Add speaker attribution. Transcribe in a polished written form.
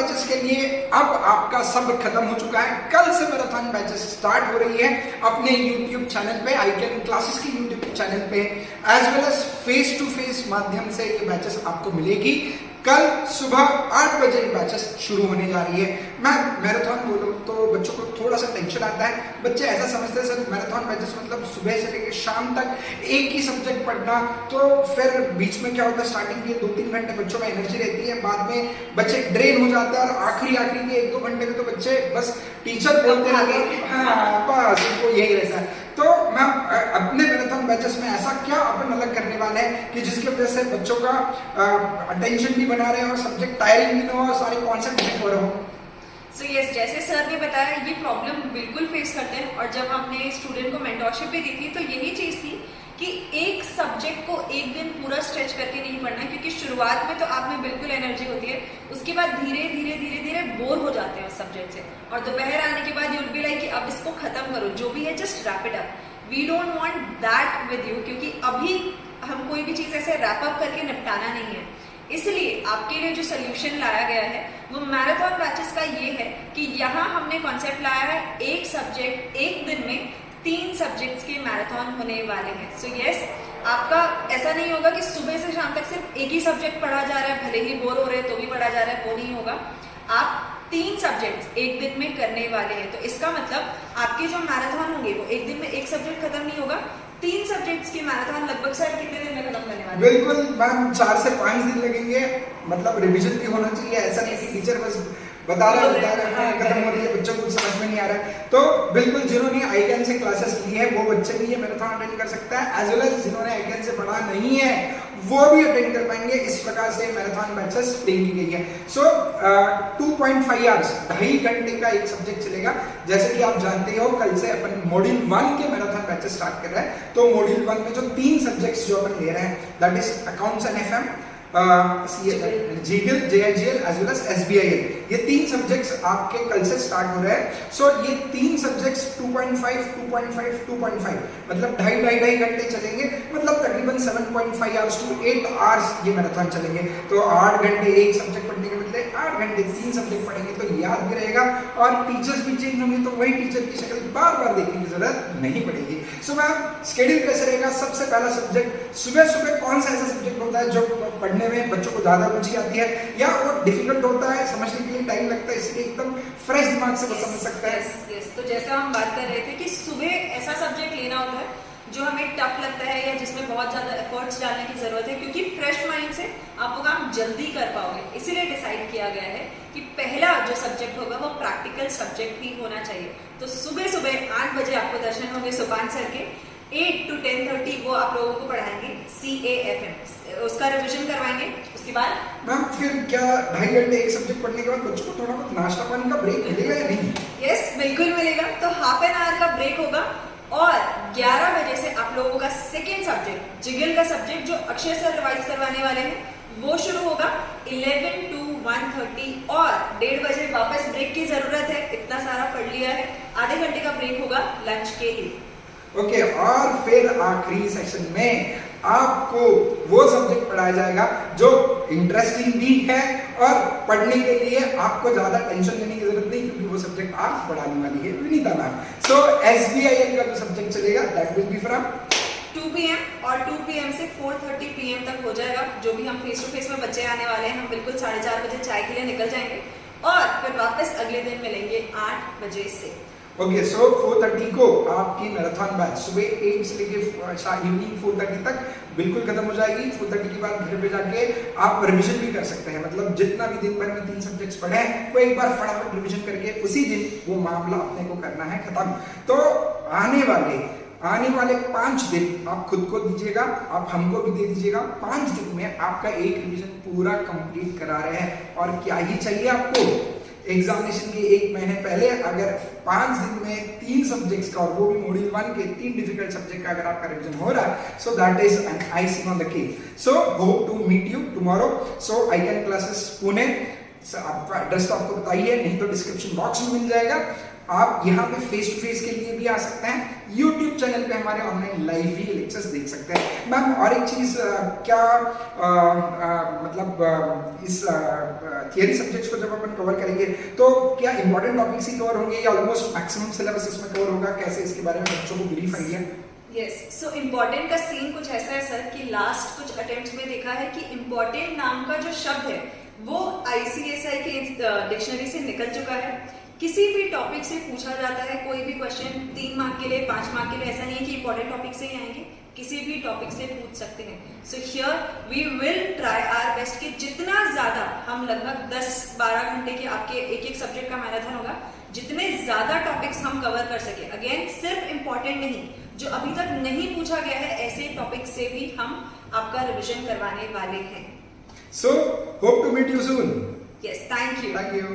Speaker 1: Batches के लिए अब आपका सब्र खत्म हो चुका है। कल से मैराथन बैचेस स्टार्ट हो रही है अपने YouTube चैनल पे, आई कैन क्लासेस के YouTube चैनल पे, as well as face to face माध्यम से ये बैचेस आपको मिलेगी। कल सुबह 8 बजे बैचेस शुरू होने जा रही है। मैं मैराथन बोलूँ तो बच्चों को थोड़ा सा टेंशन आता है। बच्चे ऐसा समझते हैं सर मैराथन बैचेस मतलब सुबह से लेकर शाम तक एक ही सब्जेक्ट पढ़ना, तो फिर बीच में क्या होता है, स्टार्टिंग के 2-3 घंटे बच्चों में एनर्जी रहती है, बाद में बच्चे ड्रेन हो जाते हैं और आखिरी के 1-2 घंटे में तो बच्चे बस टीचर बोलते हैं बस उनको यही रहता है। तो मैं अपने मैराथन बैचेस में ऐसा क्या अपन अलग करने वाले हैं कि जिसकी वजह से बच्चों का अटेंशन भी बना रहे और सब्जेक्ट टायरिंग भी ना हो, सारे कॉन्सेप्ट नहीं हो रहे हो।
Speaker 2: सो यस, जैसे सर ने बताया ये प्रॉब्लम बिल्कुल फेस करते हैं, और जब हमने स्टूडेंट को मेंटरशिप भी दी थी तो यही चीज़ थी कि एक सब्जेक्ट को एक दिन पूरा स्ट्रेच करके नहीं पढ़ना है, क्योंकि शुरुआत में तो आप में बिल्कुल एनर्जी होती है, उसके बाद धीरे धीरे बोर हो जाते हैं उस सब्जेक्ट से, और दोपहर आने के बाद यू विल बी लाइक कि अब इसको खत्म करो, जो भी है just wrap it up. We don't want that with you, क्योंकि अभी हम कोई भी चीज़ ऐसे रैप अप करके निपटाना नहीं है। इसलिए आपके लिए जो सोल्यूशन लाया गया है वो मैराथन बैचेस का ये है कि यहाँ हमने कॉन्सेप्ट लाया है एक सब्जेक्ट एक दिन में 3 सब्जेक्ट्स के मैराथन होने वाले हैं। सो यस, आपका ऐसा नहीं होगा कि सुबह से शाम तक सिर्फ एक ही सब्जेक्ट पढ़ा जा रहा है, भले ही बोर हो रहे हैं तो भी पढ़ा जा रहा है, वो नहीं होगा। आप 3 सब्जेक्ट्स एक दिन में करने वाले हैं, तो इसका मतलब आपके जो मैराथन होंगे वो एक दिन में एक सब्जेक्ट खत्म नहीं होगा, 3 सब्जेक्ट्स की मैराथन लगभग सर कितने दिन में खत्म करने वाले हैं?
Speaker 1: बिल्कुल मैम 4 से 5 दिन लगेंगे। मतलब रिवीजन भी होना चाहिए, ऐसा नहीं कि टीचर बस बता रहा है खत्म हो रही है, बच्चों को समझ में नहीं आ रहा है। तो बिल्कुल जिन्होंने आईकैन से क्लासेस ली है वो बच्चे भी ये मैराथन अटेंड कर सकता है, एज वेल एज जिन्होंने आईकैन से पढ़ा नहीं है वो भी अटेंड कर पाएंगे। इस प्रकार से मैराथन बैचेस फ्री की गई है। सो 2.5 आवर्स, 2.5 घंटे का एक सब्जेक्ट चलेगा। जैसे कि आप जानते हो कल से अपन मॉड्यूल 1 के मैराथन बैचेस स्टार्ट कर रहे हैं। तो मॉड्यूल 1 में जो 3 सब्जेक्ट्स जो अपन ले रहे हैं that is accounts and FM, JIGL, JIGL as well as SBIL, ये 3 सब्जेक्ट्स आपके कल से स्टार्ट हो रहे हैं। सो ये 3 सब्जेक्ट्स 2.5 मतलब 2.5 घंटे चलेंगे, मतलब तकरीबन 7.5 आवर्स टू 8 आवर्स ये मैराथन चलेंगे। तो 8 घंटे एक सब्जेक्ट पढ़ने के बदले 8 घंटे 3 सब्जेक्ट पढ़ेंगे तो याद भी रहेगा, और टीचर्स भी चेंज होंगे तो वही टीचर की शक्ल बार बार देखने की जरूरत नहीं पड़ेगी। सो मैम स्केड्यूल कैसे रहेगा? सबसे पहला सब्जेक्ट सुबह कौन सा ऐसा सब्जेक्ट होता है जो पढ़ने में बच्चों को ज्यादा रुचि आती है या वो डिफिकल्ट होता है, समझने के लिए टाइम लगता है, इसलिए एकदम फ्रेश दिमाग से वो समझ सकता है?
Speaker 2: yes. तो जैसा हम बात कर रहे थे कि सुबह ऐसा सब्जेक्ट लेना होता है जो हमें टफ लगता है या जिसमें बहुत ज्यादा एफर्ट्स डालने की जरूरत है, क्योंकि फ्रेश माइंड से आप वो काम जल्दी कर पाओगे। इसीलिए डिसाइड किया गया है कि पहला जो सब्जेक्ट होगा वो प्रैक्टिकल सब्जेक्ट ही होना चाहिए। तो सुबह 8 बजे आपको दर्शन होंगे सुपान सर के, 8 to 10:30 वो आप लोगों को पढ़ाएंगे CAFM, उसका रिविजन करवाएंगे। उसके बाद
Speaker 1: मैम फिर क्या 2.5 घंटे एक सब्जेक्ट पढ़ने के बाद बच्चों को थोड़ा बहुत नाश्ता पानी का ब्रेक मिलेगा या नहीं?
Speaker 2: यस, बिल्कुल मिलेगा। तो हाफ एन आवर का ब्रेक होगा, और 11 बजे से आप लोगों का सेकेंड सब्जेक्ट जिगल का सब्जेक्ट जो अक्षय सर रिवाइज करवाने वाले हैं वो शुरू होगा 11 to 1:30, और 1:30 बजे वापस ब्रेक की जरूरत है, इतना सारा पढ़ लिया है, आधे घंटे का ब्रेक होगा लंच के लिए।
Speaker 1: ओके, और फिर आखिरी सेक्शन में आपको वो सब्जेक्ट पढ़ाया जाएगा जो इंटरेस्टिंग भी है और पढ़ने के लिए आपको ज्यादा टेंशन लेने की जरूरत नहीं, क्योंकि वो सब्जेक्ट आप पढ़ाने वाली है विनीता मैम। सो SBIL का जो सब्जेक्ट चलेगा that will be from
Speaker 2: 2 PM, और 2 PM से 4:30 PM तक हो जाएगा। जो भी हम फेस टू फेस में बच्चे आने वाले हैं, हम बिल्कुल 4:30 बजे चाय के लिए निकल जाएंगे, और फिर वापस अगले दिन मिलेंगे 8 बजे से।
Speaker 1: ओके, सो 4:30 को आपकी मैराथन बैच सुबह 8 से लेके इवनिंग 4:30 तक बिल्कुल खत्म हो जाएगी। 4:30 के बाद घर पे जाके आप रिवीजन भी कर सकते हैं, मतलब जितना भी दिन भर में 3 सब्जेक्ट्स पढ़े हैं वो एक बार फटाफट रिवीजन करके उसी दिन वो मामला अपने को करना है खत्म। तो आने वाले 5 दिन आप खुद को दीजिएगा, आप हमको भी दे दीजिएगा। 5 दिन में आपका एक रिवीजन पूरा कंप्लीट करा रहे हैं, और क्या ही चाहिए आपको? एग्जामिनेशन के 1 महीने पहले अगर 5 दिन में 3 सब्जेक्ट्स का, और वो भी मॉड्यूल 1 के 3 डिफिकल्ट सब्जेक्ट का अगर आपका रिवीजन हो रहा है, so that is an icing on the cake. So hope to meet you tomorrow. So iCan classes Pune, आपका एड्रेस तो आपको बताइए, नहीं तो डिस्क्रिप्शन बॉक्स में मिल जाएगा। आप यहाँ पे फेस टू फेस के लिए भी आ सकते हैं, YouTube चैनल पे हमारे ऑनलाइन लाइव भी लेक्चर्स देख सकते हैं। मैम और एक चीज, क्या मतलब इस थियरी सब्जेक्ट्स को जब अपन कवर करेंगे तो क्या इंपॉर्टेंट टॉपिक्स ही कवर होंगे या ऑलमोस्ट मैक्सिमम सिलेबस इसमें कवर होगा, कैसे इसके बारे में बच्चों को brief idea?
Speaker 2: Yes, so important का सीन कुछ ऐसा है सर कि लास्ट कुछ अटेम्प्ट्स में देखा है कि इम्पोर्टेंट नाम का जो शब्द है वो ICSI के डिक्शनरी से निकल चुका है। किसी भी टॉपिक से पूछा जाता है कोई भी क्वेश्चन, 3 मार्क के लिए 5 मार्क के लिए, ऐसा नहीं है कि इंपॉर्टेंट टॉपिक से ही आएंगे, किसी भी टॉपिक से पूछ सकते हैं। So here we will try our best कि जितना ज्यादा हम लगभग 10-12 घंटे के आपके एक एक सब्जेक्ट का मैराथन होगा, जितने ज्यादा टॉपिक्स हम कवर कर सके। अगेन सिर्फ इंपॉर्टेंट नहीं, जो अभी तक नहीं पूछा गया है ऐसे टॉपिक से भी हम आपका रिविजन करवाने वाले हैं।
Speaker 1: So hope to meet you soon.
Speaker 2: Yes, thank you.
Speaker 1: Thank you.